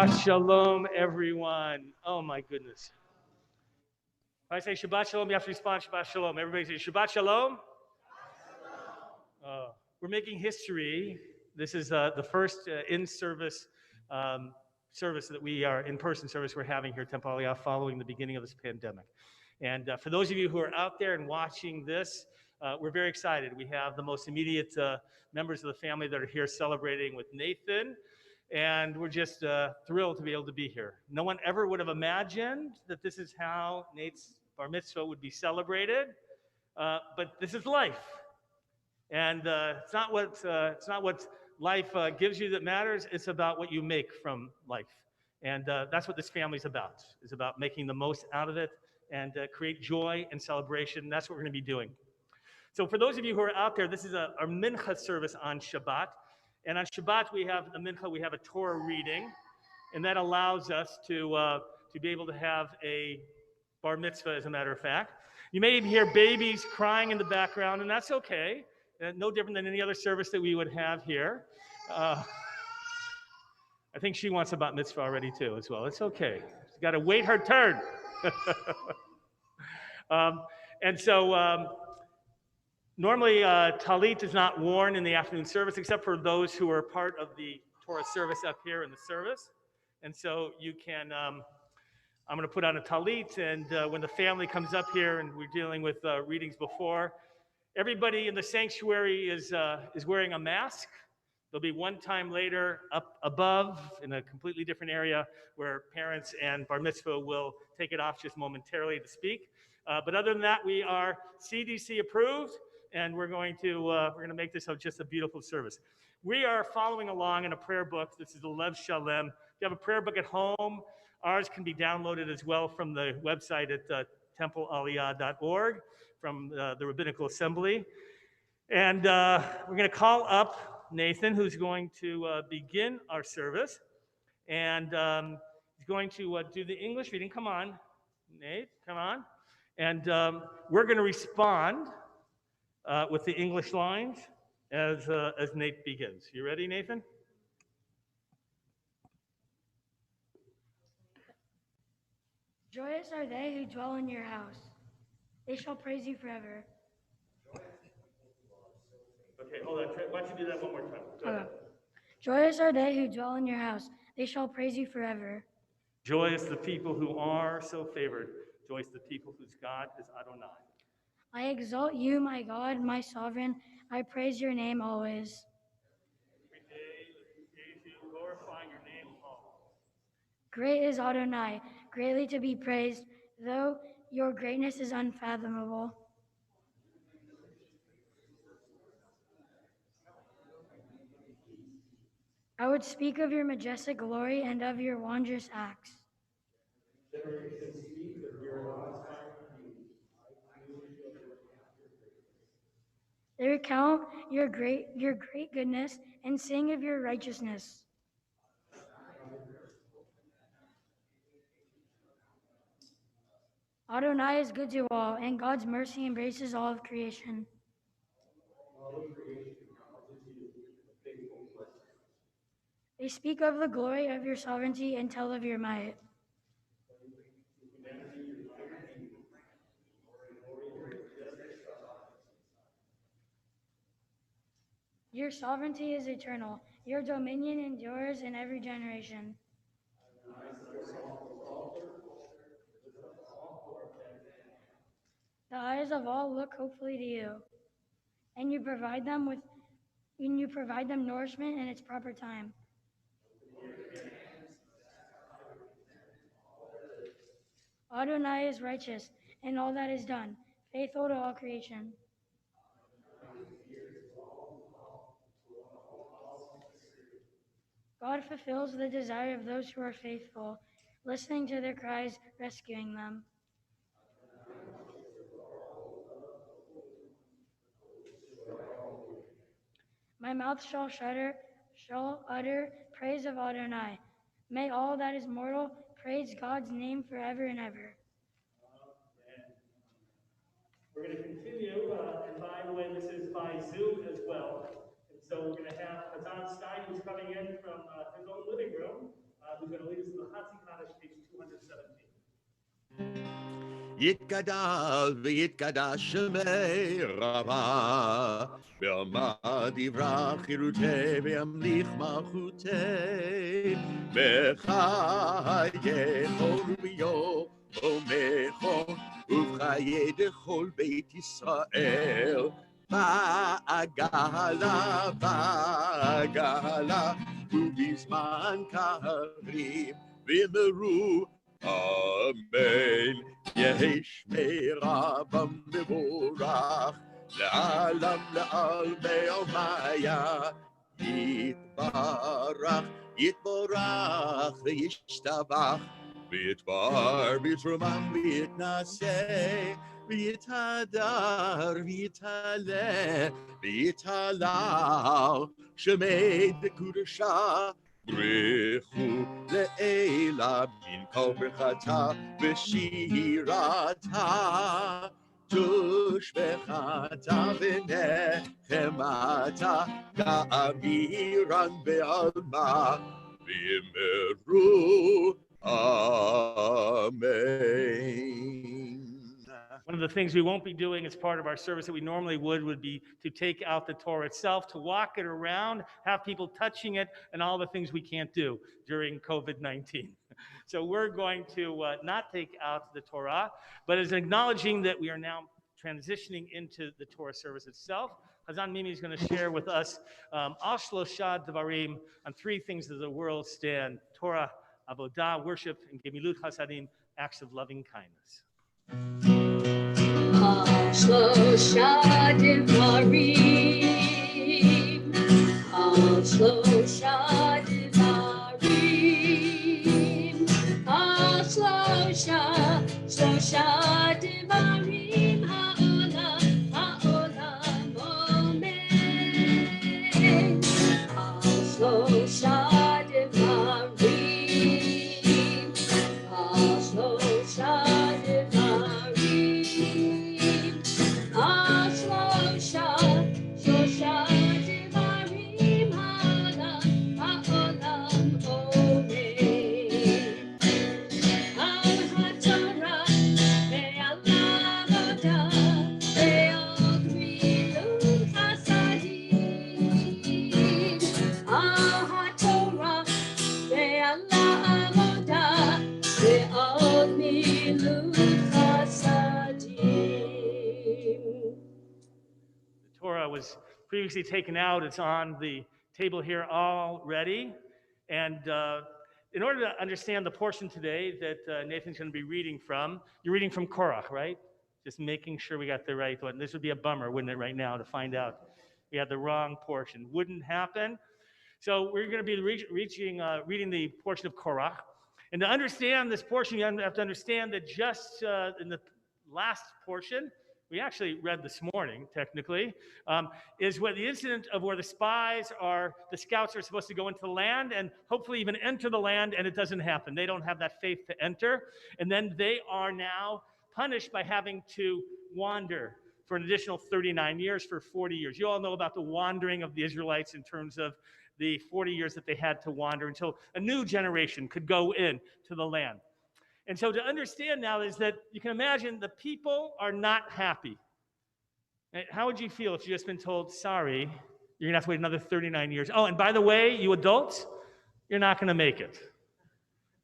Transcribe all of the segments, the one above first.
Shabbat Shalom, everyone. Oh, my goodness. If I say Shabbat Shalom, you have to respond Shabbat Shalom. Everybody say Shabbat Shalom. We're making history. This is the first in-service service that we are, in-person service we're having here at Temple Aliyah following the beginning of this pandemic. And for those of you who are out there and watching this, we're very excited. We have the most immediate members of the family that are here celebrating with Nathan. And we're just thrilled to be able to be here. No one ever would have imagined that this is how Nate's bar mitzvah would be celebrated, but this is life. And it's not what life gives you that matters. It's about what you make from life. And that's what this family's about. It's about making the most out of it and create joy and celebration. That's what we're going to be doing. So for those of you who are out there, this is our mincha service on Shabbat. And on Shabbat, we have the mincha, we have a Torah reading, and that allows us to be able to have a bar mitzvah, as a matter of fact. You may even hear babies crying in the background, and that's okay. No different than any other service that we would have here. I think she wants a bat mitzvah already, too, as well. It's okay. She's got to wait her turn. Normally, talit is not worn in the afternoon service, except for those who are part of the Torah service up here in the service. And so you can, I'm going to put on a talit, and when the family comes up here, and we're dealing with readings before, everybody in the sanctuary is wearing a mask. There'll be one time later up above in a completely different area where parents and bar mitzvah will take it off just momentarily to speak. But other than that, we are CDC approved. And we're going to make this just a beautiful service. We are following along in a prayer book. This is the Lev Shalem. If you have a prayer book at home, ours can be downloaded as well from the website at templealiyah.org from the Rabbinical Assembly. And we're going to call up Nathan, who's going to begin our service. And he's going to do the English reading. Come on, Nate, come on. And we're going to respond with the English lines as Nate begins. You ready, Nathan? Joyous are they who dwell in your house. They shall praise you forever. Okay, hold on. Why don't you do that one more time? Go ahead. Joyous are they who dwell in your house. They shall praise you forever. Joyous the people who are so favored. Joyous the people whose God is Adonai. I exalt you, my God, my sovereign. I praise your name always. Every day, let me praise you, glorifying your name always. Great is Adonai, greatly to be praised, though your greatness is unfathomable. I would speak of your majestic glory and of your wondrous acts. Generations speak of your inspiring deeds. They recount your great goodness and sing of your righteousness. Adonai is good to all, and God's mercy embraces all of creation. They speak of the glory of your sovereignty and tell of your might. Your sovereignty is eternal. Your dominion endures in every generation. The eyes of all look hopefully to you, and you provide them nourishment in its proper time. Adonai is righteous in all that is done, faithful to all creation. God fulfills the desire of those who are faithful, listening to their cries, rescuing them. My mouth shall utter praise of Adonai. May all that is mortal praise God's name forever and ever. We're going to continue, and by the way, this is by Zoom as well. And so we're going to have Hazan Stein, who's coming in from his own living room, who's going to lead us in the Hatzi Kaddish, page 217. יתגדל ויתקדש שמי רבה, ועמד יברח חירותי וימליך מלכותי, בחיי כל ויומך ובחיי דכל בית ישראל, בעגלה ובזמן קריב ואמרו אמן. יהי שמירה במבורך לעלם לעל בעלמיה, יתברך וישתבח, ויתבר ויתרומם ויתנשא, ויתהדר ויתעלה ויתהלל, שמי דקודשה ברכו לעילה מן כל ברכתה ושירתה, תושבחתה ונחמתה, כאמירן בעלמה, ואמרו אמן. One of the things we won't be doing as part of our service that we normally would be to take out the Torah itself, to walk it around, have people touching it, and all the things we can't do during COVID-19. So we're going to not take out the Torah, but as acknowledging that we are now transitioning into the Torah service itself, Hazan Mimi is going to share with us Al Shlosha Dvarim, on three things that the world stand: Torah, Avodah, worship, and Gemilut Hasadim, acts of loving kindness. Shlosha Devarim, Shlosha Devarim, Shlosha Devarim, Ha'olam Omen, Shlosha Devarim, Shlosha Was previously taken out. It's on the table here already. And in order to understand the portion today that Nathan's going to be reading from, you're reading from Korach, right? Just making sure we got the right one. This would be a bummer, wouldn't it, right now, to find out we had the wrong portion. Wouldn't happen. So we're going to be reading the portion of Korach. And to understand this portion, you have to understand that just in the last portion, we actually read this morning, technically, is what the incident of where the scouts are supposed to go into the land and hopefully even enter the land, and it doesn't happen. They don't have that faith to enter. And then they are now punished by having to wander for an additional 39 years, for 40 years. You all know about the wandering of the Israelites in terms of the 40 years that they had to wander until a new generation could go in to the land. And so to understand now is that you can imagine the people are not happy. How would you feel if you just been told, sorry, you're going to have to wait another 39 years. Oh, and by the way, you adults, you're not going to make it.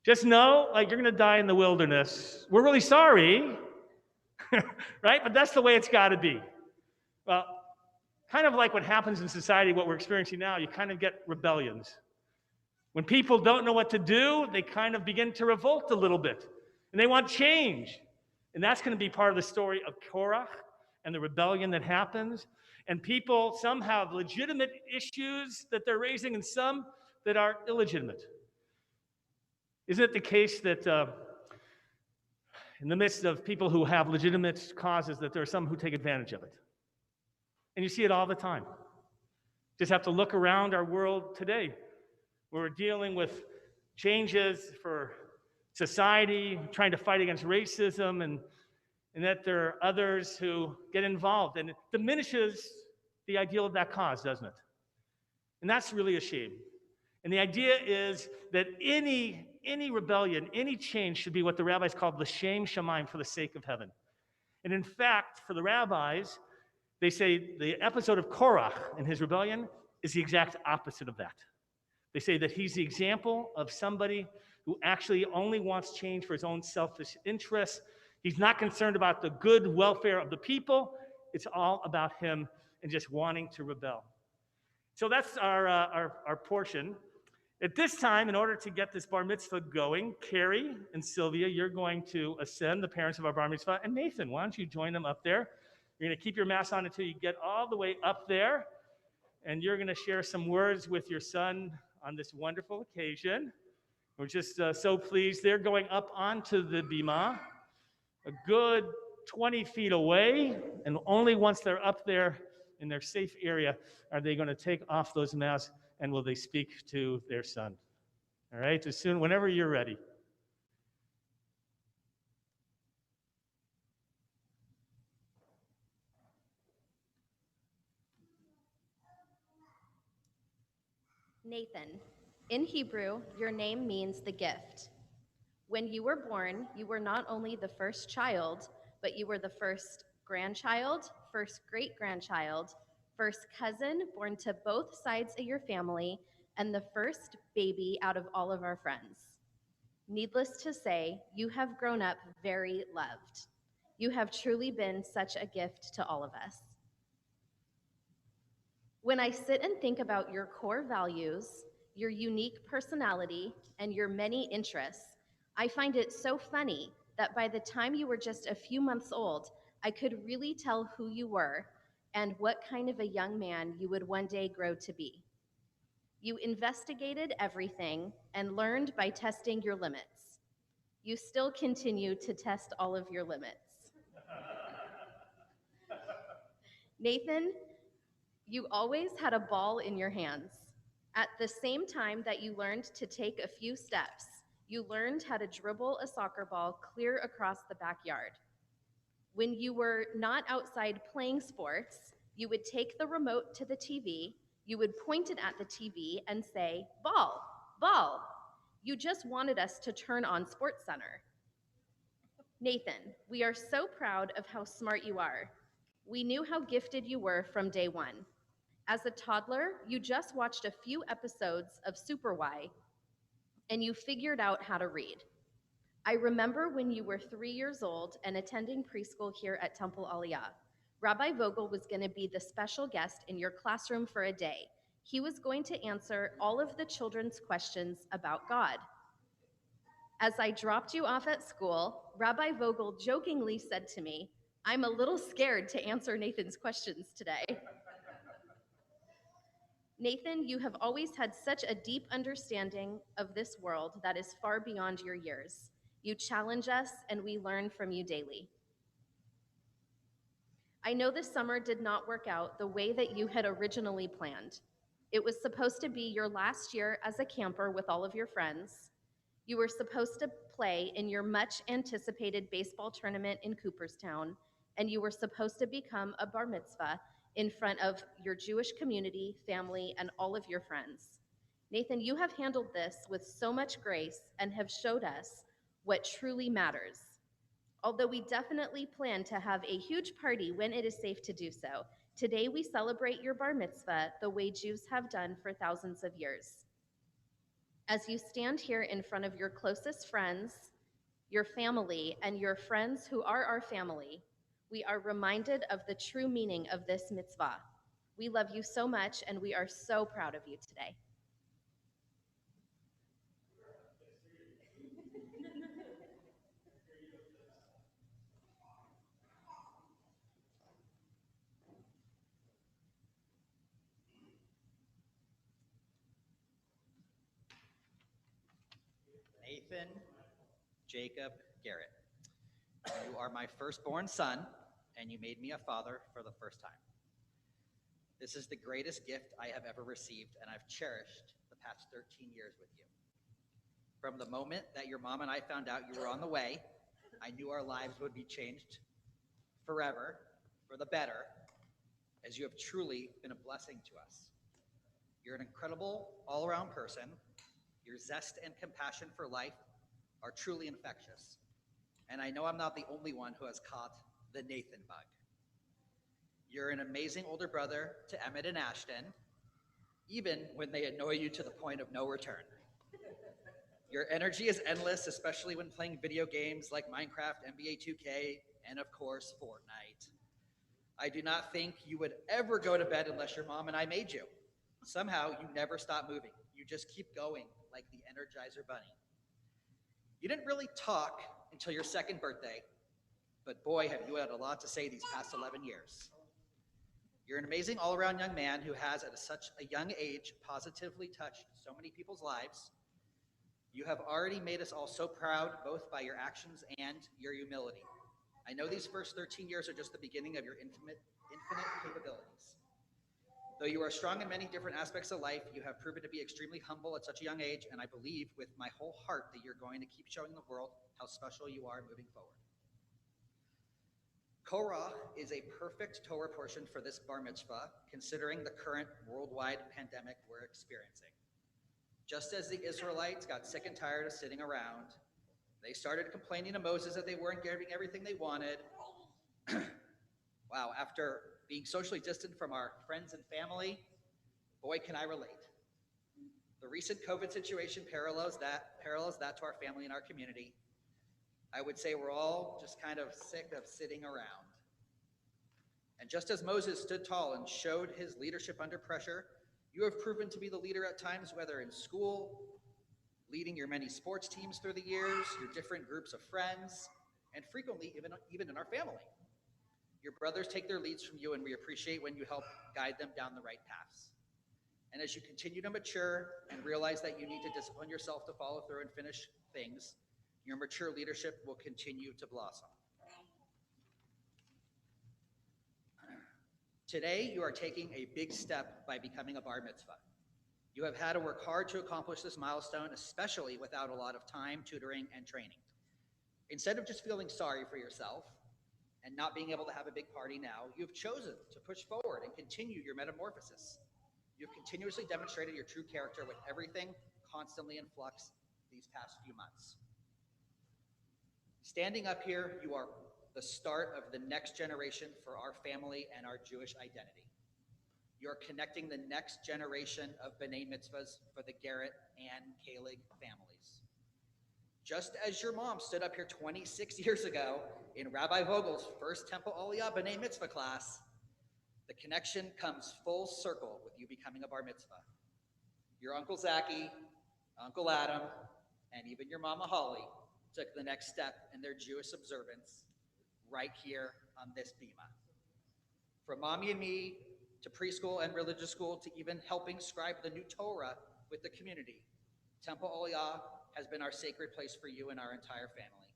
Just know, like, you're going to die in the wilderness. We're really sorry, right? But that's the way it's got to be. Well, kind of like what happens in society, what we're experiencing now, you kind of get rebellions. When people don't know what to do, they kind of begin to revolt a little bit. And they want change. And that's going to be part of the story of Korach and the rebellion that happens. And people, some have legitimate issues that they're raising and some that are illegitimate. Isn't it the case that in the midst of people who have legitimate causes, that there are some who take advantage of it? And you see it all the time. Just have to look around our world today. We're dealing with changes for society, trying to fight against racism, and that there are others who get involved. And it diminishes the ideal of that cause, doesn't it? And that's really a shame. And the idea is that any rebellion, any change should be what the rabbis called l'shem shamayim, for the sake of heaven. And in fact, for the rabbis, they say the episode of Korach and his rebellion is the exact opposite of that. They say that he's the example of somebody who actually only wants change for his own selfish interests. He's not concerned about the good welfare of the people. It's all about him and just wanting to rebel. So that's our portion. At this time, in order to get this bar mitzvah going, Carrie and Sylvia, you're going to ascend, the parents of our bar mitzvah. And Nathan, why don't you join them up there? You're going to keep your mask on until you get all the way up there. And you're going to share some words with your son on this wonderful occasion. We're just so pleased. They're going up onto the bima, a good 20 feet away. And only once they're up there in their safe area are they going to take off those masks and will they speak to their son. All right, as soon, whenever you're ready. Nathan, in Hebrew, your name means the gift. When you were born, you were not only the first child, but you were the first grandchild, first great-grandchild, first cousin born to both sides of your family, and the first baby out of all of our friends. Needless to say, you have grown up very loved. You have truly been such a gift to all of us. When I sit and think about your core values, your unique personality, and your many interests, I find it so funny that by the time you were just a few months old, I could really tell who you were and what kind of a young man you would one day grow to be. You investigated everything and learned by testing your limits. You still continue to test all of your limits. Nathan, you always had a ball in your hands. At the same time that you learned to take a few steps, you learned how to dribble a soccer ball clear across the backyard. When you were not outside playing sports, you would take the remote to the TV, you would point it at the TV and say, "Ball, ball." You just wanted us to turn on SportsCenter. Nathan, we are so proud of how smart you are. We knew how gifted you were from day one. As a toddler, you just watched a few episodes of Super Y, and you figured out how to read. I remember when you were 3 years old and attending preschool here at Temple Aliyah. Rabbi Vogel was going to be the special guest in your classroom for a day. He was going to answer all of the children's questions about God. As I dropped you off at school, Rabbi Vogel jokingly said to me, "I'm a little scared to answer Nathan's questions today." Nathan, you have always had such a deep understanding of this world that is far beyond your years. You challenge us, and we learn from you daily. I know this summer did not work out the way that you had originally planned. It was supposed to be your last year as a camper with all of your friends. You were supposed to play in your much anticipated baseball tournament in Cooperstown, and you were supposed to become a bar mitzvah in front of your Jewish community, family, and all of your friends. Nathan, you have handled this with so much grace and have showed us what truly matters. Although we definitely plan to have a huge party when it is safe to do so, today we celebrate your bar mitzvah the way Jews have done for thousands of years. As you stand here in front of your closest friends, your family, and your friends who are our family, we are reminded of the true meaning of this mitzvah. We love you so much, and we are so proud of you today. Nathan, Jacob, Garrett, you are my firstborn son, and you made me a father for the first time. This is the greatest gift I have ever received, and I've cherished the past 13 years with you. From the moment that your mom and I found out you were on the way, I knew our lives would be changed forever for the better, as you have truly been a blessing to us. You're an incredible all-around person. Your zest and compassion for life are truly infectious. And I know I'm not the only one who has caught the Nathan bug. You're an amazing older brother to Emmett and Ashton, even when they annoy you to the point of no return. Your energy is endless, especially when playing video games like Minecraft, NBA 2K, and of course, Fortnite. I do not think you would ever go to bed unless your mom and I made you. Somehow, you never stop moving. You just keep going like the Energizer Bunny. You didn't really talk until your second birthday, but boy, have you had a lot to say these past 11 years. You're an amazing all-around young man who has, at such a young age, positively touched so many people's lives. You have already made us all so proud, both by your actions and your humility. I know these first 13 years are just the beginning of your infinite capabilities. Though you are strong in many different aspects of life, you have proven to be extremely humble at such a young age, and I believe with my whole heart that you're going to keep showing the world how special you are moving forward. Korah is a perfect Torah portion for this bar mitzvah, considering the current worldwide pandemic we're experiencing. Just as the Israelites got sick and tired of sitting around, they started complaining to Moses that they weren't getting everything they wanted. Wow, after being socially distant from our friends and family, boy, can I relate. The recent COVID situation parallels that to our family and our community. I would say we're all just kind of sick of sitting around. And just as Moses stood tall and showed his leadership under pressure, you have proven to be the leader at times, whether in school, leading your many sports teams through the years, your different groups of friends, and frequently even in our family. Your brothers take their leads from you, and we appreciate when you help guide them down the right paths. And as you continue to mature and realize that you need to discipline yourself to follow through and finish things, your mature leadership will continue to blossom. Today, you are taking a big step by becoming a bar mitzvah. You have had to work hard to accomplish this milestone, especially without a lot of time, tutoring, and training. Instead of just feeling sorry for yourself and not being able to have a big party now, you've chosen to push forward and continue your metamorphosis. You've continuously demonstrated your true character with everything constantly in flux these past few months. Standing up here, you are the start of the next generation for our family and our Jewish identity. You're connecting the next generation of B'nai Mitzvahs for the Garrett and Kalig families. Just as your mom stood up here 26 years ago in Rabbi Vogel's first Temple Aliyah B'nai Mitzvah class, the connection comes full circle with you becoming a bar mitzvah. Your Uncle Zachy, Uncle Adam, and even your Mama Holly took the next step in their Jewish observance right here on this bima. From Mommy and me to preschool and religious school to even helping scribe the new Torah with the community, Temple Aliyah has been our sacred place for you and our entire family.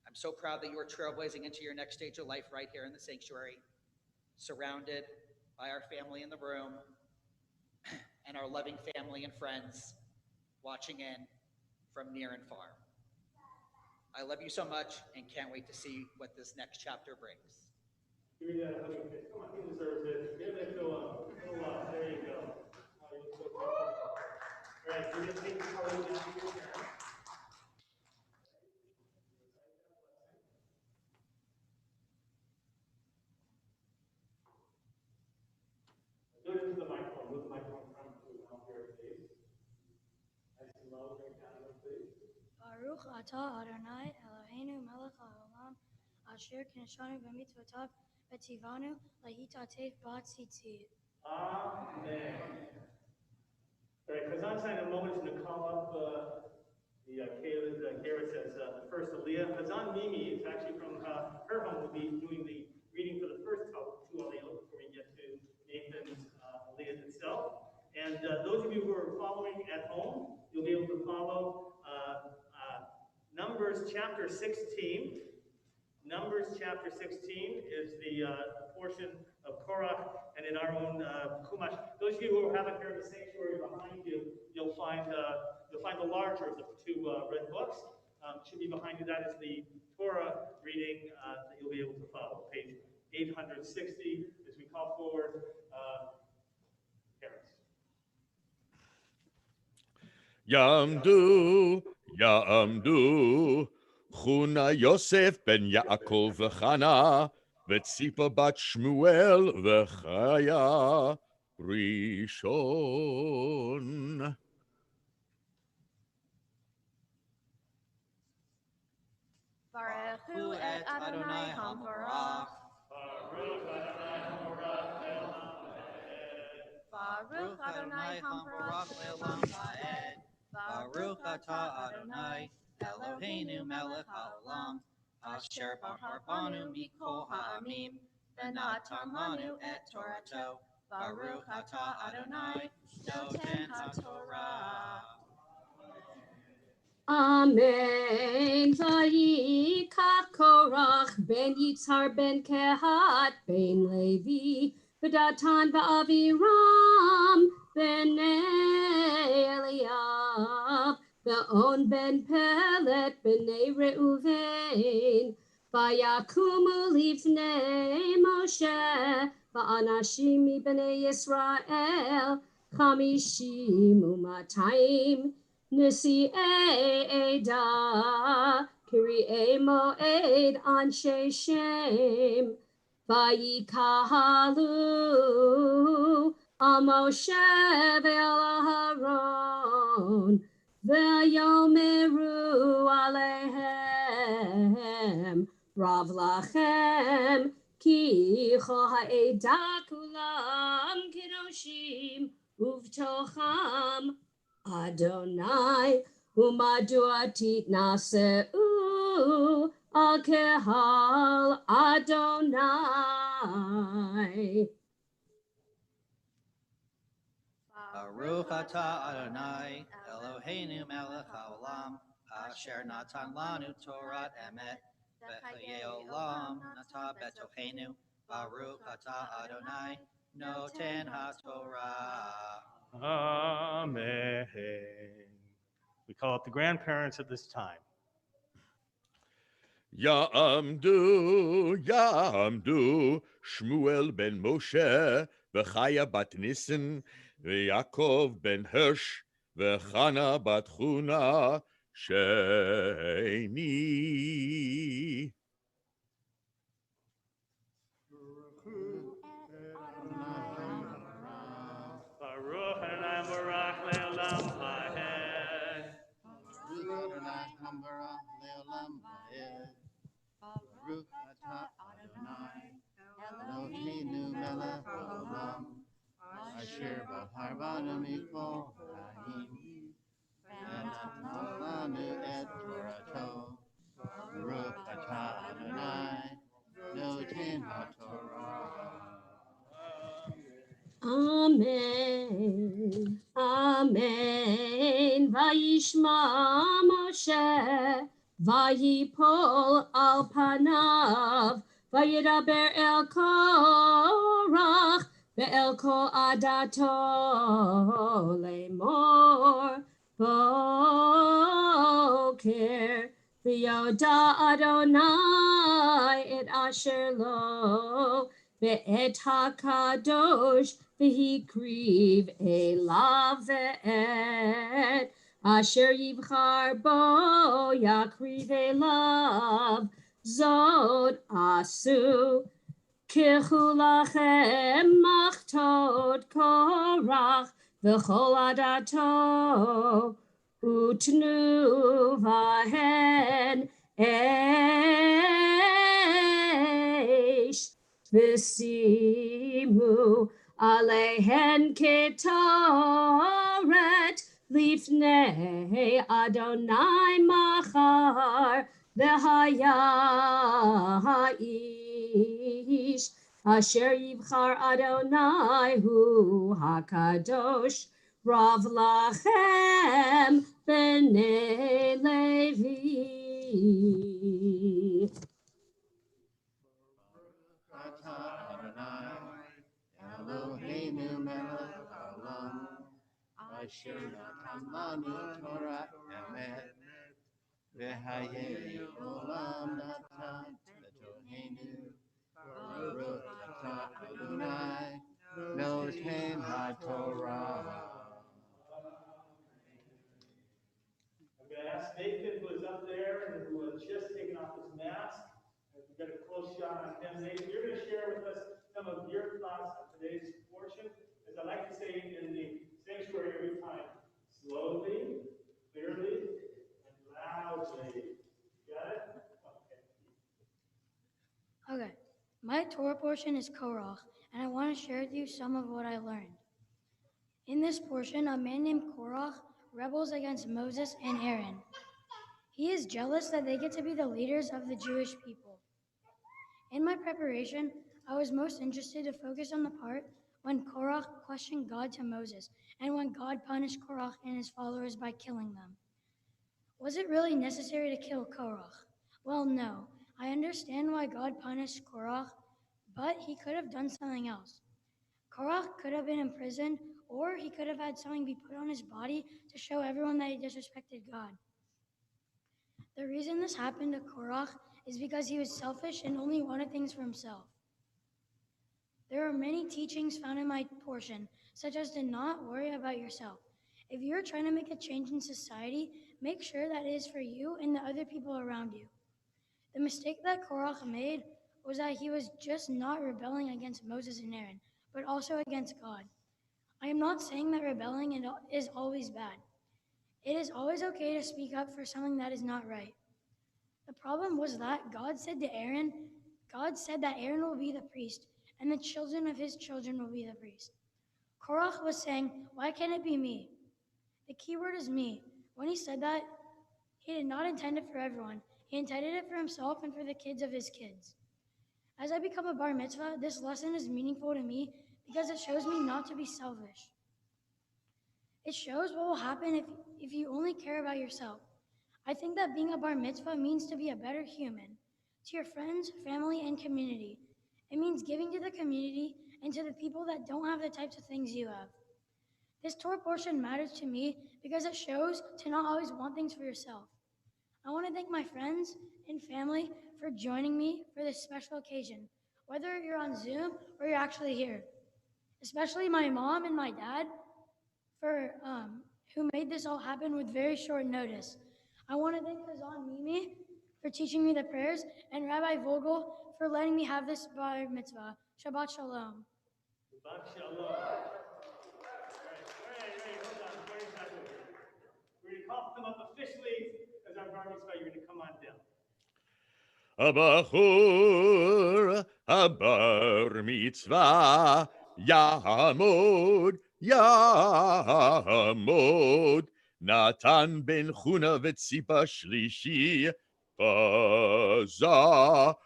I'm so proud that you are trailblazing into your next stage of life right here in the sanctuary, surrounded by our family in the room and our loving family and friends watching in from near and far. I love you so much and can't wait to see what this next chapter brings. Give me that hugging kiss. Come on, he deserves it. Give it to him. There you go. Oh, you look so comfortable. All right, so just take the party down to your parents. Do it into the microphone. Move the microphone from out here, please. Nice and low. Bring it down, please. Baruch atah Adonai Eloheinu melech haolam asher kineshanu b'mitzvotav v'tzivanu lahitatef b'tzitzit. Amen. All right, Kazan in a moment is going to call up Garrett says the first Aliyah. Kazan Mimi is actually from her home, will be doing the reading for the first two Aliyah before we get to Nathan's Aliyah itself. And those of you who are following at home, you'll be able to follow Numbers chapter 16. Numbers chapter 16 is the portion of Korah, and in our own Chumash. Those of you who have it here in the sanctuary behind you, you'll find the larger of the two red books. Should be behind you. That is the Torah reading that you'll be able to follow. Page 860. As we call forward, parents. יעמדו, יעמדו, חונה יוסף בן יעקב וחנה, וציפה בת שמואל וחיה ראשון. Baruch hu et Adonai Hamvarach. Baruch Adonai Hamvarach le'olam ha'ed. Baruch atah Adonai Eloheinu melech haolam. Asher bahar banu mikol ha'amim. V'natan lanu et Torato. Baruch atah Adonai noten haTorah. Amen. Vayikach Korach ben Yitzhar ben Kehat ben Levi v'Datan v'Aviram ben Eliab v'On ben Pelet b'nei Reuven vayakumu lifnei Moshe v'anashim b'nei Yisrael chamishim u'matayim Nisi Eda, Kiri'e Moed, Anshe Shem, Vayikahalu, Amoshe ve'Aharon, Ve'yomeru Alehem, Rav Lachem, Ki Cho Ha'eda Kulam Kedoshim, Uvtocham, Adonai, umaduatit naseu al kehal Adonai. Baruch atah Adonai Eloheinu melech haolam asher natan lanu Torah emet v'chayei olam nata betochenu. Baruch atah Adonai noten haTorah. Amen. We call up the grandparents at this time. יעמדו, יעמדו, שמואל בן משה, וחיה בת ניסן, ויעקב בן הרש, וחנה בת חונה, שני. Baruch Adonai Barak Le'olam Ha'ed. Baruch Adonai Hambarach Le'olam Ha'ed. Baruch atah Adonai Eloheinu melech haolam asher bahar banu mikol ha'im v'natan lanu et Torato. Baruch atah Adonai noten haTorah. Amen. Amen. Vayishma Moshe, vayipol al panav, vayidaber el Korach, ve'el kol adato lemor boker, v'yoda Adonai et asher lo, ve'et hakadosh v'hikriv elav ve'et asher yivchar bo yakriv elav zod asu kichu lachem machtot korach v'chol adato utnu vahen eish v'simu alehen ketoret lifnei Adonai machar v'haya ha'ish asher yivchar Adonai hu hakadosh rav lachem b'nei Levi. Atah Adonai Eloheinu melech haolam asher natan lanu Torah emet v'chayei olam natan betochenu. Baruch atah Adonai noten haTorah. going to ask Nathan, who is up there and who has just taken off his mask. We've got a close shot on him. Nathan, you're going to share with us some of your thoughts on today's portion. As I like to say in the sanctuary every time, slowly, clearly, and loudly. Got it? Okay. Okay, my Torah portion is Korach, and I want to share with you some of what I learned. In this portion, a man named Korach rebels against Moses and Aaron. He is jealous that they get to be the leaders of the Jewish people. In my preparation, I was most interested to focus on the part when Korach questioned God to Moses, and when God punished Korach and his followers by killing them. Was it really necessary to kill Korach? Well, no. I understand why God punished Korach, but he could have done something else. Korach could have been imprisoned, or he could have had something be put on his body to show everyone that he disrespected God. The reason this happened to Korach is because he was selfish and only wanted things for himself. There are many teachings found in my portion, such as to not worry about yourself. If you're trying to make a change in society, make sure that it is for you and the other people around you. The mistake that Korach made was that he was just not rebelling against Moses and Aaron, but also against God. I am not saying that rebelling is always bad. It is always okay to speak up for something that is not right. The problem was that God said that Aaron will be the priest, and the children of his children will be the priest. Korach was saying, why can't it be me? The key word is me. When he said that, he did not intend it for everyone. He intended it for himself and for the kids of his kids. As I become a bar mitzvah, this lesson is meaningful to me because it shows me not to be selfish. It shows what will happen if you only care about yourself. I think that being a bar mitzvah means to be a better human to your friends, family, and community. It means giving to the community and to the people that don't have the types of things you have. This Torah portion matters to me because it shows to not always want things for yourself. I want to thank my friends and family for joining me for this special occasion, whether you're on Zoom or you're actually here. Especially my mom and my dad who made this all happen with very short notice. I want to thank Hazan Mimi for teaching me the prayers and Rabbi Vogel for letting me have this bar mitzvah. Shabbat shalom. Shabbat shalom. All right, hold on. Before you start over, we're going to call them up officially as our bar mitzvah. You're going to come on down. Abachur habar mitzvah Ya'amod Natan ben Chuna v'tzipa shlishi Chazak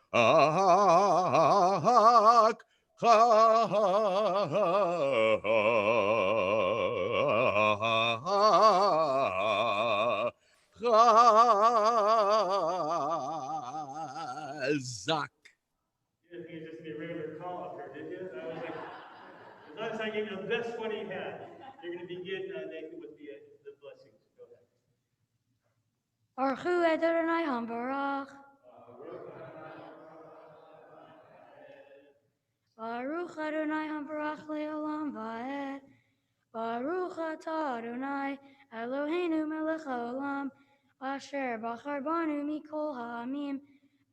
Chazak. You didn't think it was just going to be a regular call up here, did you? I was like, as long as I gave you the best one he had, you're going to begin, Nathan, with the blessings. Go ahead. Baruch hu Adonai Hambarach. Baruch Adonai Hambarach le'olam va'ed. Baruch atah Adonai Eloheinu melech haolam asher bachar banu mikol ha'amim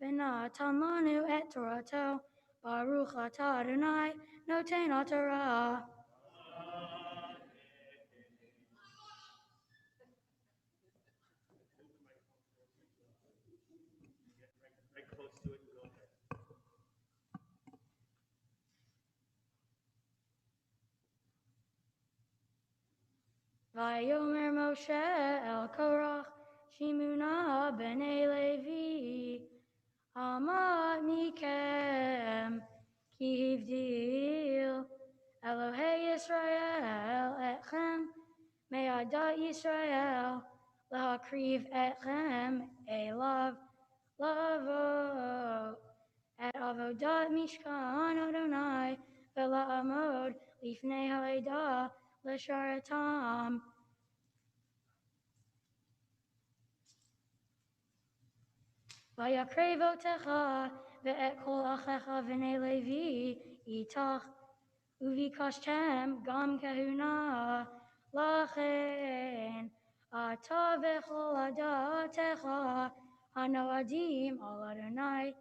v'natan lanu et Torato. Baruch atah Adonai noten haTorah. Right close to it. Go ahead. Vayomer Moshe el Korach Shimuna b'nei Levi Amat mikem ki hivdil Elohei Yisrael etchem me'adat Yisrael lahakriv etchem elav lavo et avodat mishkan Adonai ve'la'amod lifnei ha'edah l'sharatam. Vayakrev otecha ve'et kol achecha v'nei Levi itach uvikashtem gam kahuna lachen אתה וכל עדתך הנועדים על אדוני.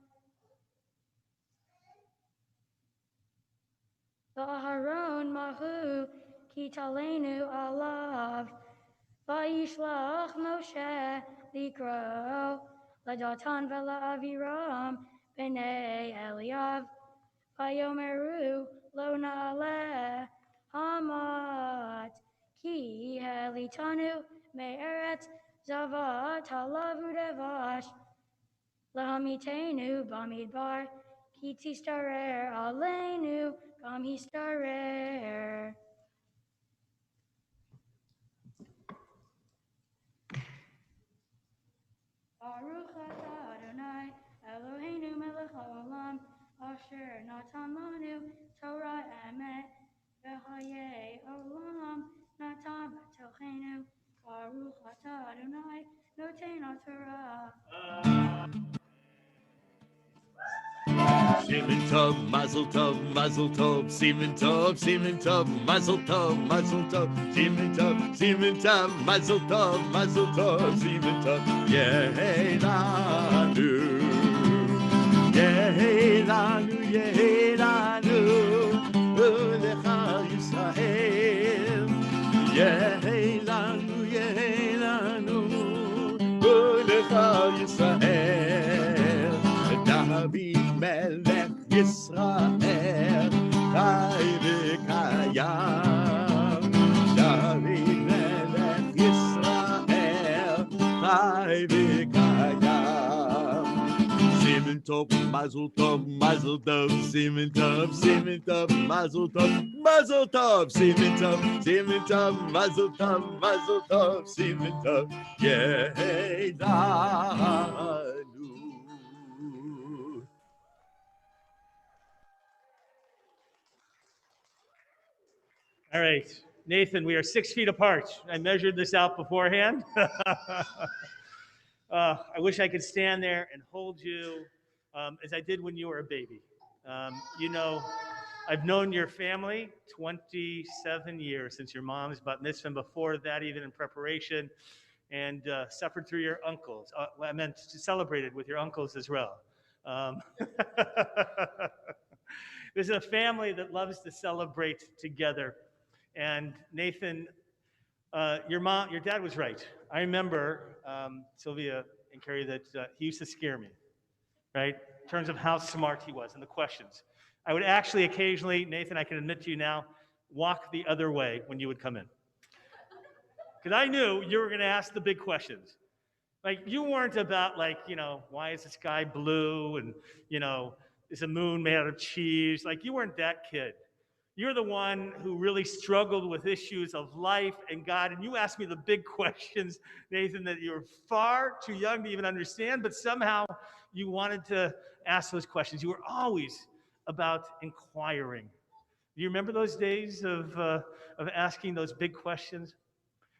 ואהרון מהו כי תלנו עליו. וישלח משה לקרוא לדתן ולאבירם בני אליאב. ויאמרו לא נעלה המת כי העליתנו מארץ זבת חלב ודבש להמיתנו במדבר כי תשתרר עלינו גם השתרר. ברוך אתה אדוני אלוהינו מלך העולם אשר נתן לנו תורה אמת וחיי עולם נתן בתוכנו. ברוך אתה אדוני נותן התורה. Simen Tov, Mazel Tov, Mazel Tov, Simen Tov, Simen Tov, Mazel Tov, Mazel Tov, Simen Tov, Simen Tov, Mazel Tov, Mazel Tov, Simen Tov, Yehelanu, Yehelanu, Yehelanu, Ulecha Yisrael, Yehelanu, Yehelanu, Ulecha Yisrael, David Melech Yisrael, Chai v'kayam. David Melech Yisrael, Chai v'kayam. Simen Tov, Mazel Tov, Mazel Tov, Simen Tov, Simen Tov, Mazel Tov, Mazel Tov, Simen Tov, Simen Tov, Mazel Tov, Mazel Tov, Simen Tov, Yehelanu. All right, Nathan, we are 6 feet apart. I measured this out beforehand. I wish I could stand there and hold you as I did when you were a baby. You know, I've known your family 27 years since your mom's bat mitzvah, and before that, even in preparation, and suffered through your uncles. I meant celebrated with your uncles as well. This is a family that loves to celebrate together. And Nathan, your dad was right. I remember Sylvia and Carrie that he used to scare me, right? In terms of how smart he was and the questions. I would actually occasionally, Nathan, I can admit to you now, walk the other way when you would come in. Because I knew you were going to ask the big questions. Like, you weren't about, like, you know, why is the sky blue? And, you know, is the moon made out of cheese? Like, you weren't that kid. You're the one who really struggled with issues of life and God. And you asked me the big questions, Nathan, that you're far too young to even understand, but somehow you wanted to ask those questions. You were always about inquiring. Do you remember those days of asking those big questions?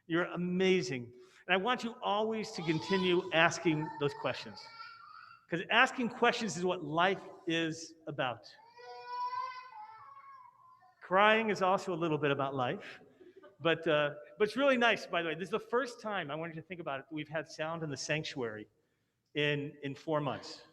You're amazing. And I want you always to continue asking those questions. Because asking questions is what life is about. Crying is also a little bit about life, but it's really nice, by the way. This is the first time, I want you to think about it, we've had sound in the sanctuary in 4 months.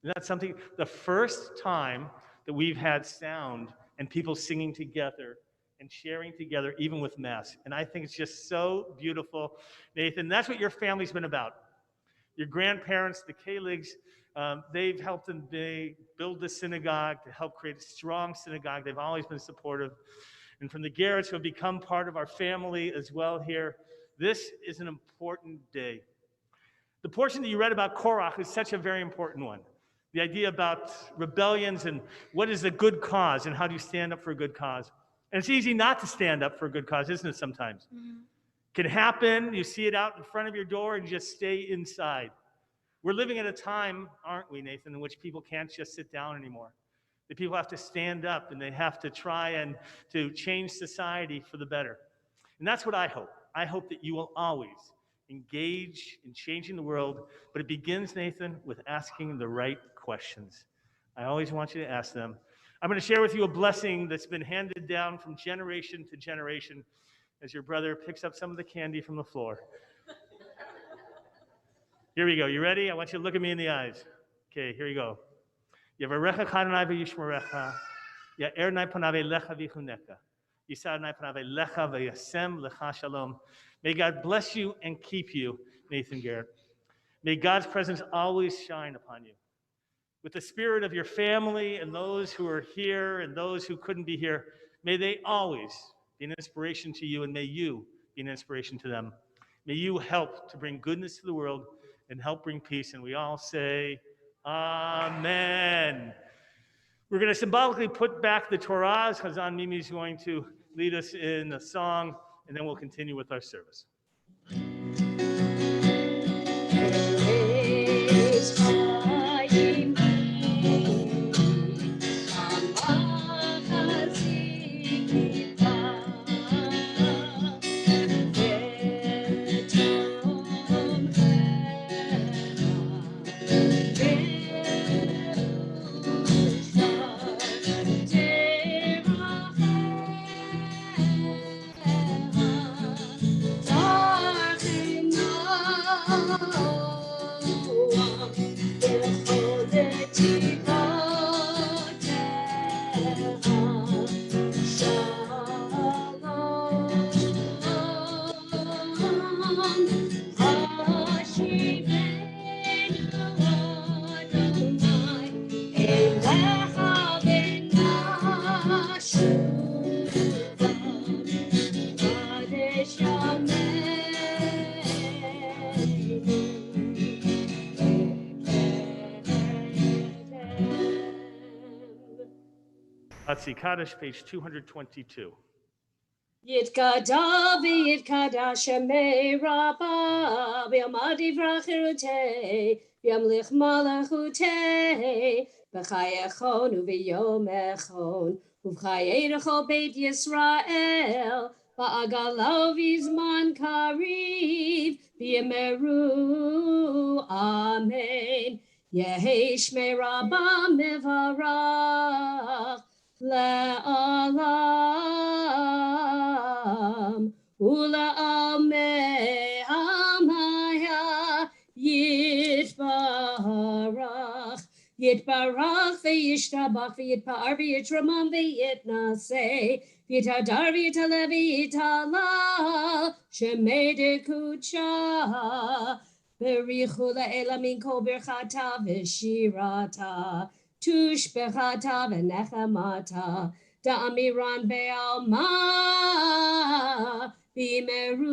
Isn't that something? The first time that we've had sound and people singing together and sharing together, even with Mass. And I think it's just so beautiful, Nathan. That's what your family's been about. Your grandparents, the Kaligs, they've helped them build the synagogue to help create a strong synagogue. They've always been supportive. And from the Garretts, who have become part of our family as well here, this is an important day. The portion that you read about Korach is such a very important one. The idea about rebellions and what is a good cause and how do you stand up for a good cause. And it's easy not to stand up for a good cause, isn't it, sometimes? Mm-hmm. Can happen, you see it out in front of your door and you just stay inside. We're living at a time, aren't we, Nathan, in which people can't just sit down anymore. The people have to stand up and they have to try and to change society for the better. And that's what I hope. I hope that you will always engage in changing the world, but it begins, Nathan, with asking the right questions. I always want you to ask them. I'm going to share with you a blessing that's been handed down from generation to generation as your brother picks up some of the candy from the floor. Here we go. You ready? I want you to look at me in the eyes. Okay, here we go. Yavarecha Adonai v'yishmerecha. Ya'er panav elecha v'chuneka. Yisad panav elecha v'yasem lecha shalom. May God bless you and keep you, Nathan Garrett. May God's presence always shine upon you. With the spirit of your family and those who are here and those who couldn't be here, may they always be an inspiration to you, and may you be an inspiration to them. May you help to bring goodness to the world and help bring peace. And we all say, Amen. We're going to symbolically put back the Torahs. Hazan Mimi is going to lead us in a song, and then we'll continue with our service. Atzi Kaddish, page 222. Yitkada v'yitkada shemei Rabba v'yamad yivrachirutei v'yamlich malachutei v'chayechon uv'yomechon uv'chayerecho beit Yisrael v'agalo v'zman kariv v'yemeru amen Yehi shmei Rabba mivarach Le'alam Ula'amei Amaya Yitbarach Ve'yishtabach Ve'yitpa'ar Ve'yitramam Ve'yitnaseh Ve'yitadar Ve'yitaleh Ve'yitalal Shemei Dekucha Berichu La'ela Min Kol Birchata Ve'shirata Tushbechata v'nechamata da'amiran be'alma v'imeru.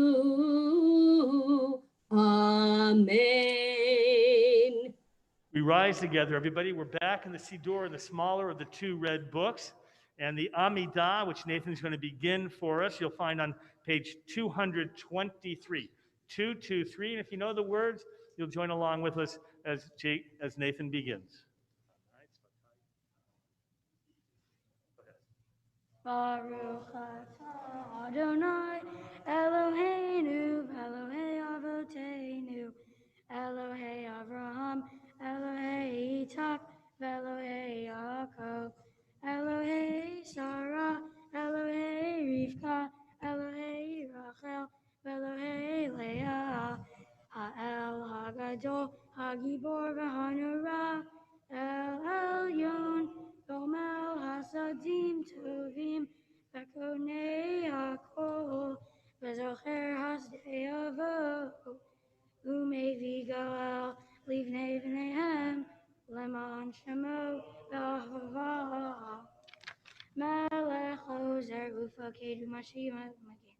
Amen. We rise together, everybody. We're back in the Siddur, the smaller of the two red books. And the Amidah, which Nathan's going to begin for us, you'll find on page 223. 223. And if you know the words, you'll join along with us as Nathan begins. Baruch atah Adonai Eloheinu Elohei Avoteinu Elohei Avraham Elohei Yitzhak Elohei Yaakov Elohei Sarah Elohei Rivka Elohei Rachel Elohei Leah Ha'el Hagadol Hagibor V'Hanura El Elyon Gomel Hasadim Tovim Bekonei Hakol Bezocher Hasdei Avo Umevi Goel Livnei V'neihem Leman Shemo V'Ahava Melech Ozer Ufaked U'Mashiach Magen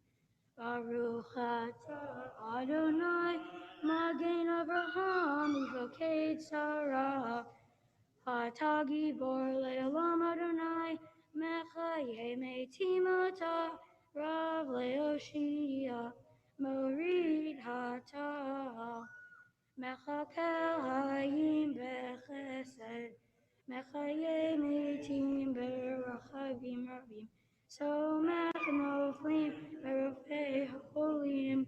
Baruch atah Adonai Magen Avraham Ufaked Sarah Hatagi bor le'olam Adonai mechaye metimata rav le'oshia morid hata mechakel hayim bechesed mechaye metim berachavim rabim somech noflim berofei holim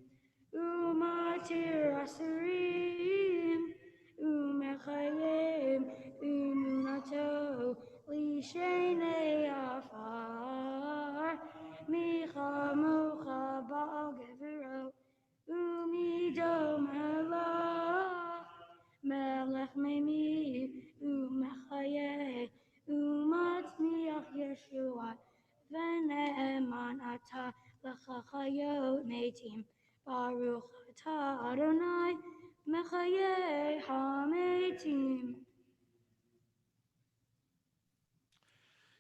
umatir asurim umechayim Umato Lishenei Afar Micha Mocha Baal Gevero Umido Melach Achayot Metim. Baruch Atah Adonai Mechayeh HaMetim.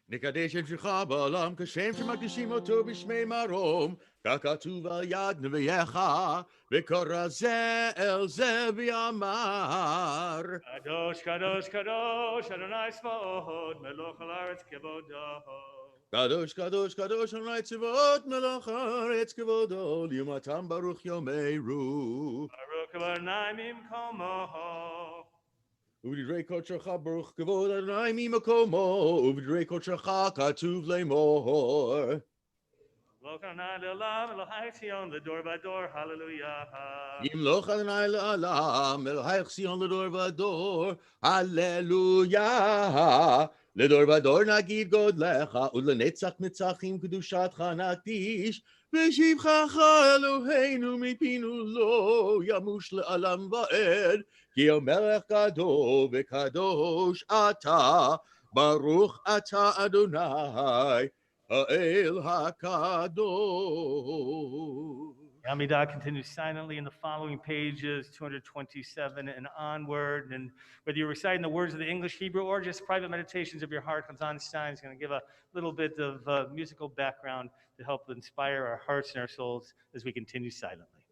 נקדש את שמך בעולם כשם שמקדישים אותו בשמי מרום, כך כתוב על יד נביאך, וקרא זה אל זה ויאמר. Kadosh, Kadosh, Kadosh, Adonai Tzvaot, Melech Haaretz Kevodo. קדוש, קדוש, קדוש, אדוני צבאות מלך הארץ כבודו, ליומתם ברוך יאמרו. Baruch Adonai Mimkomo. ובדברי קודשך ברוך כבוד אדוני ממקומו, ובדברי קודשך כתוב לאמור. Melech Adonai Le'olam, Elohai Tzion, L'dor Vador, Hallelujah. ימלוך אדוני לעולם, אלוהיך ציון לדור ודור, הללויה. לדור ודור נגיד גודלך, ולנצח נצחים קדושתך נקדיש, ושבחך אלוהינו מפינו לא ימוש לעולם ועד, כי המלך גדול וקדוש אתה, ברוך אתה אדוני, האל הקדוש. Amidah continues silently in the following pages, 227 and onward. And whether you're reciting the words of the English, Hebrew, or just private meditations of your heart, Chazan Stein is going to give a little bit of musical background to help inspire our hearts and our souls as we continue silently.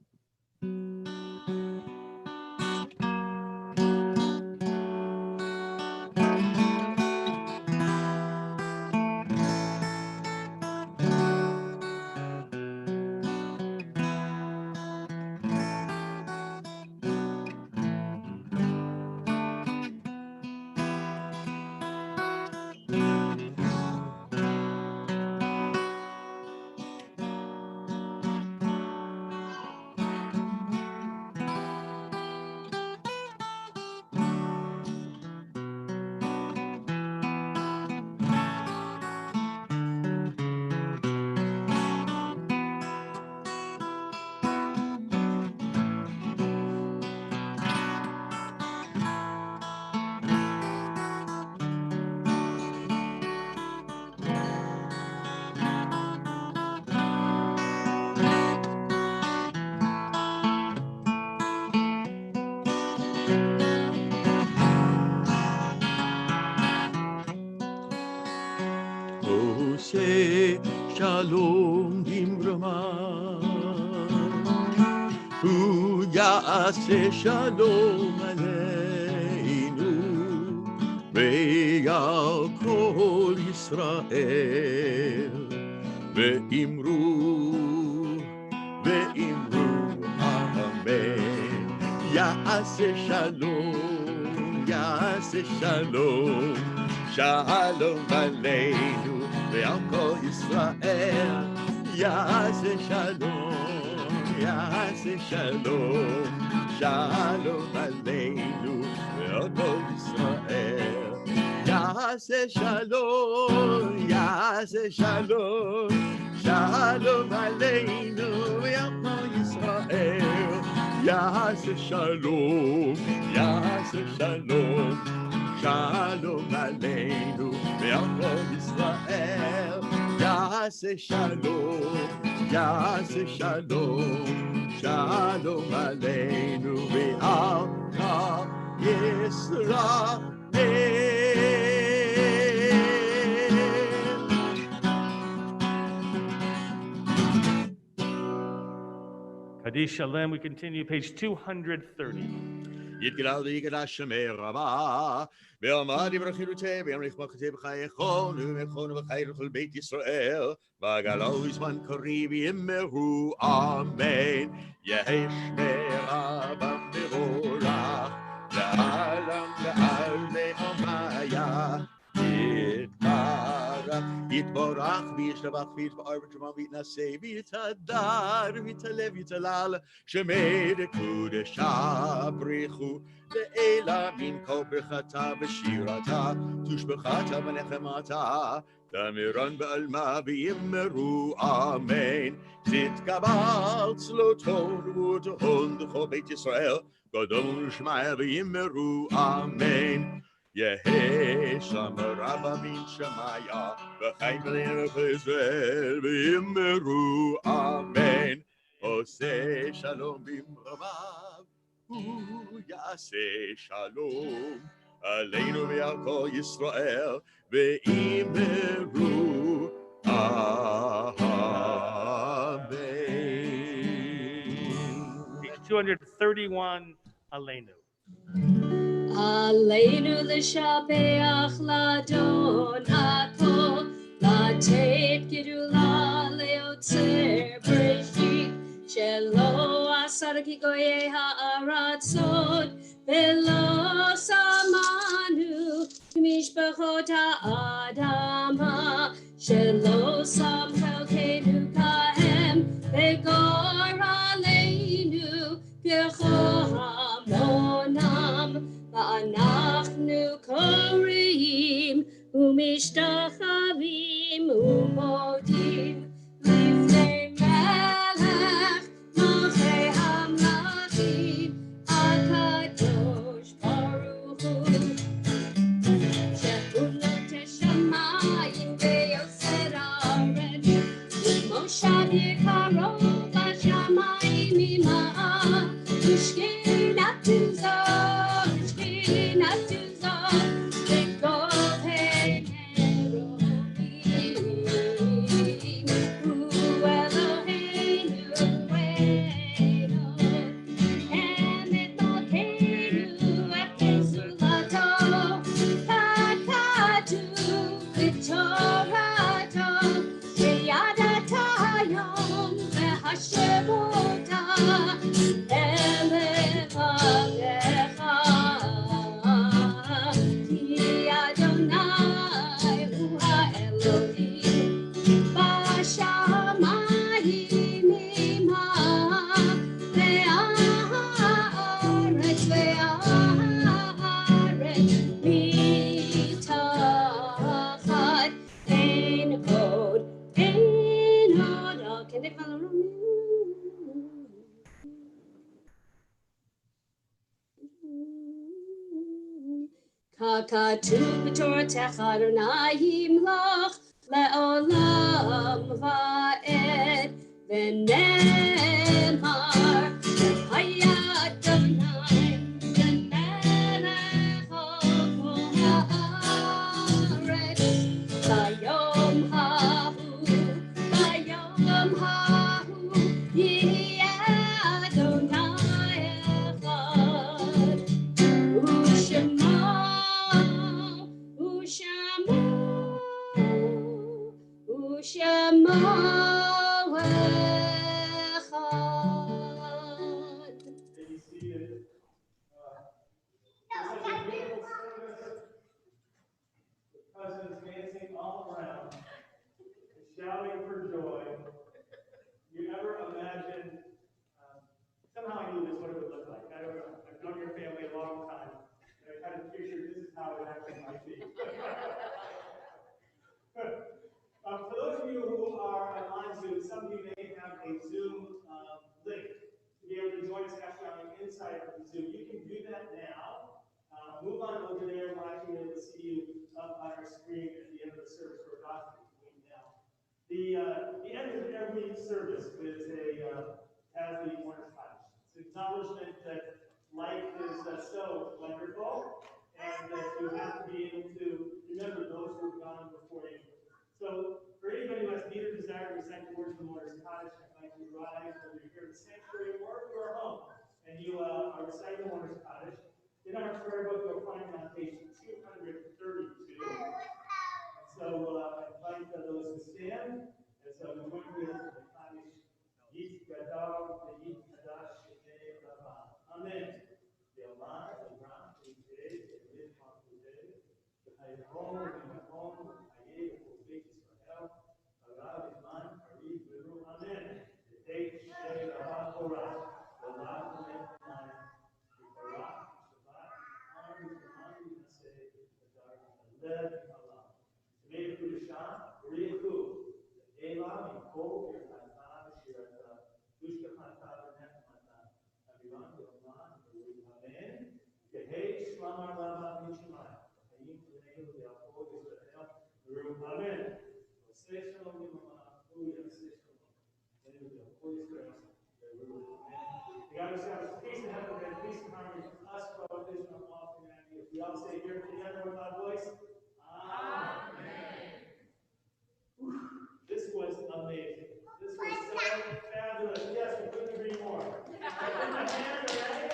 שלום במרומה, הוא יעשה שלום עלינו ועל כל ישראל, ואמרו אמן. יעשה שלום, יעשה שלום, שלום עלינו ועל כל ישראל, יעשה שלום, יעשה שלום, שלום עלינו ועל כל ישראל, יעשה שלום, יעשה שלום, שלום עלינו ועל כל ישראל, יעשה שלום, יעשה שלום, שלום עלינו ועל כל ישראל, יעשה שלום, יעשה שלום, שלום עלינו ועל כל ישראל. Kaddish Shalem, we continue, page 230. יתגדל ויגדל שמי רבה, ועמד יברכנו תה, וימריך מלכותי בחייכון, ומלכון וחי לכל בית ישראל, וגלו זמן קריב יאמרו אמן. יהי שמי רבה מבורך, לעולם ועל לעמיה, יתברך וישתבח ויתפאר ותרומה ויתנשא ויתהדר ויתהלב ויתהלל, שמי דקודשה בריחו לאלה מן כל ברכתה ושירתה, תושבחתה ונחמתה, תמירן בעלמה ויאמרו אמן. תתקבל צלותון ותהון בכל בית ישראל, גדול ושמע ויאמרו אמן. Yehi Shama Rabba Min Shemaya V'chaim Elinu V'Yisrael V'yimeru Amen. Oseh Shalom Bimravav Yaseh Shalom Aleinu V'al Kol Yisrael V'yimeru Amen. Page 231, Aleinu. Aleinu l'shapeach ladon hakol, latet gedula leotzer breshit, shelo asar kigoye ha'aratzot, velo samanu mishpachot ha'adama, shelo sam chelkenu kahem, vegor aleinu kechohamonam. ואנחנו קוראים ומשתחווים ומודים לפני מלך מלכי המלכים הקדוש ברוך הוא שהוא נוטה שמיים ויוצר ארץ ומושב יקרו בשמיים ממעל ושכינת תזור ככתוב בתורתך אדוני ימלוך לעולם ועד ונאמר היה אדוני למלך על כל הארץ ביום ההוא יהיה אדוני אחד ושמו אחד. Cousins dancing all around, shouting for joy. You ever imagine? Somehow I knew this what it would look like. I don't know. I've known your family a long time, and I kind of figured this is how it actually might be. For those of you who are on Zoom, some of you may have a Zoom link to be able to join us actually on the inside of the Zoom. You can do that now. Move on over there. We'll actually be able to see you up on our screen at the end of the service. We're about to begin now. The end of every service is has the orange touch. It's an acknowledgement that life is so wonderful, and that you have to be able to remember those who have gone before you. So, for anybody who has neither desire to recite the words of the Lord's Kaddish, I'd like you to rise, whether you're here in the sanctuary or if you're at home, and you are reciting the Lord's Kaddish. In our prayer book, you'll find it on page 232. So, I invite those to stand as we join with the Kaddish. Yit Gadol, Yit Kadash, Shnei Rabba. Amen. Yelma, Yelma, Yitei, Yelid, Makudei, Hayom, Yahom, Hayeh, Beit Israel, Harav, Iman, Hari, Guru. Amen. Yitei, Shnei Rabba, Torah, Yelma, Yelma, Yikarach, Shabbat, Arm, Yamani, Naseh, Yadar, Yaled, Allah. Today, Kudashah, Riyaku, Elam, Yikol, Yerkata, Shirata, Dushkapata, Nechmata, Abiram, Yolman, Amen. Yehei, Shlama, Rabba, Mishmai. share with my voice? Amen. This was amazing. This was so fabulous. Yes, we couldn't agree more. I put my hands already.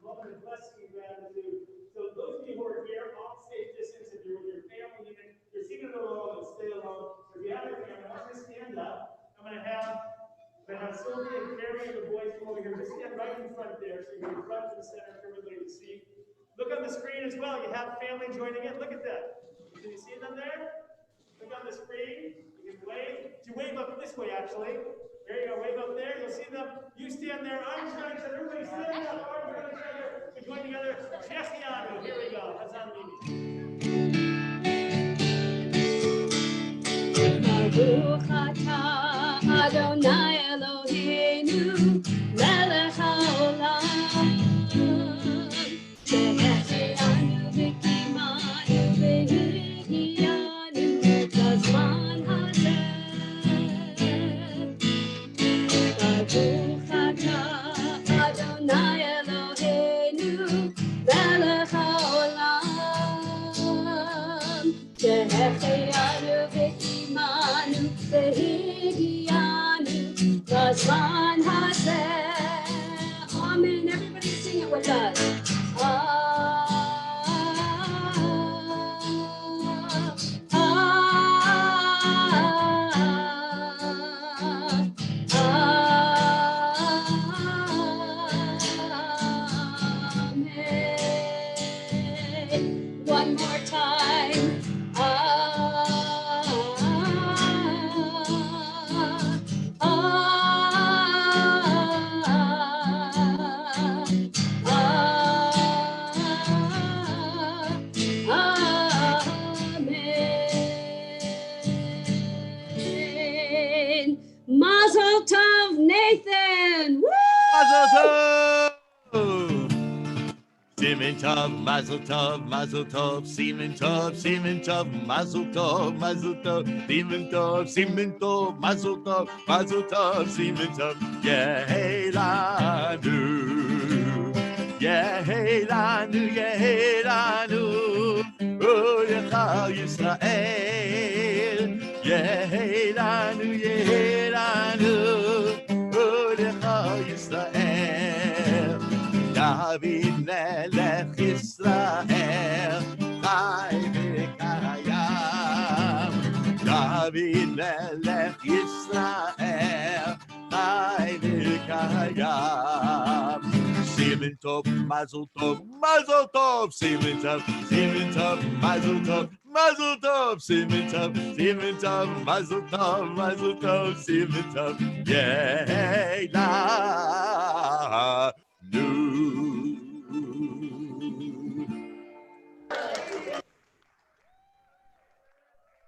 Love and blessing and gratitude. So those of you who are here, all safe distance. If you're with your family, even if you're seated alone, then stay alone. So if you have your family, I want you to stand up. I'm going to have Sylvia and Carrie and the boys come over here. Just stand right in front there, so you're in front and center for everybody to see. Look on the screen as well. You have family joining in. Look at that. Can you see them there? Look on the screen. You can wave. You wave up this way, actually. There you go. Wave up there. You'll see them. You stand there. Arms around each other. Everybody stand up. Arms around each other. We join together. Shechianu. Here we go. Hazan Baruch atah Adonai Eloheinu melech haolam שהחיינו וקיימנו והגיענו לזמן הזה. ברוך אתה אדוני אלוהינו מלך העולם שהחיינו וקיימנו והגיענו לזמן הזה. Amen. Everybody sing it with us. One more time. Amen. Mazel tov, Nathan. Woo! Mazel tov! Simen tov, mazel tov, mazel tov, simen tov, mazel tov, mazel tov, simen tov, mazel tov, simen tov, Yehelanu, Yehelanu, Yehelanu, Ulecha Yisrael, Yehelanu, Yehelanu, Ulecha Yisrael. David melech Yisrael, chai v'kayam. David melech Yisrael, chai v'kayam. Simen tov, mazel tov, mazel tov. Simen tov, mazel tov, mazel tov. Simen tov, mazel tov, mazel tov. Simen tov, yeah.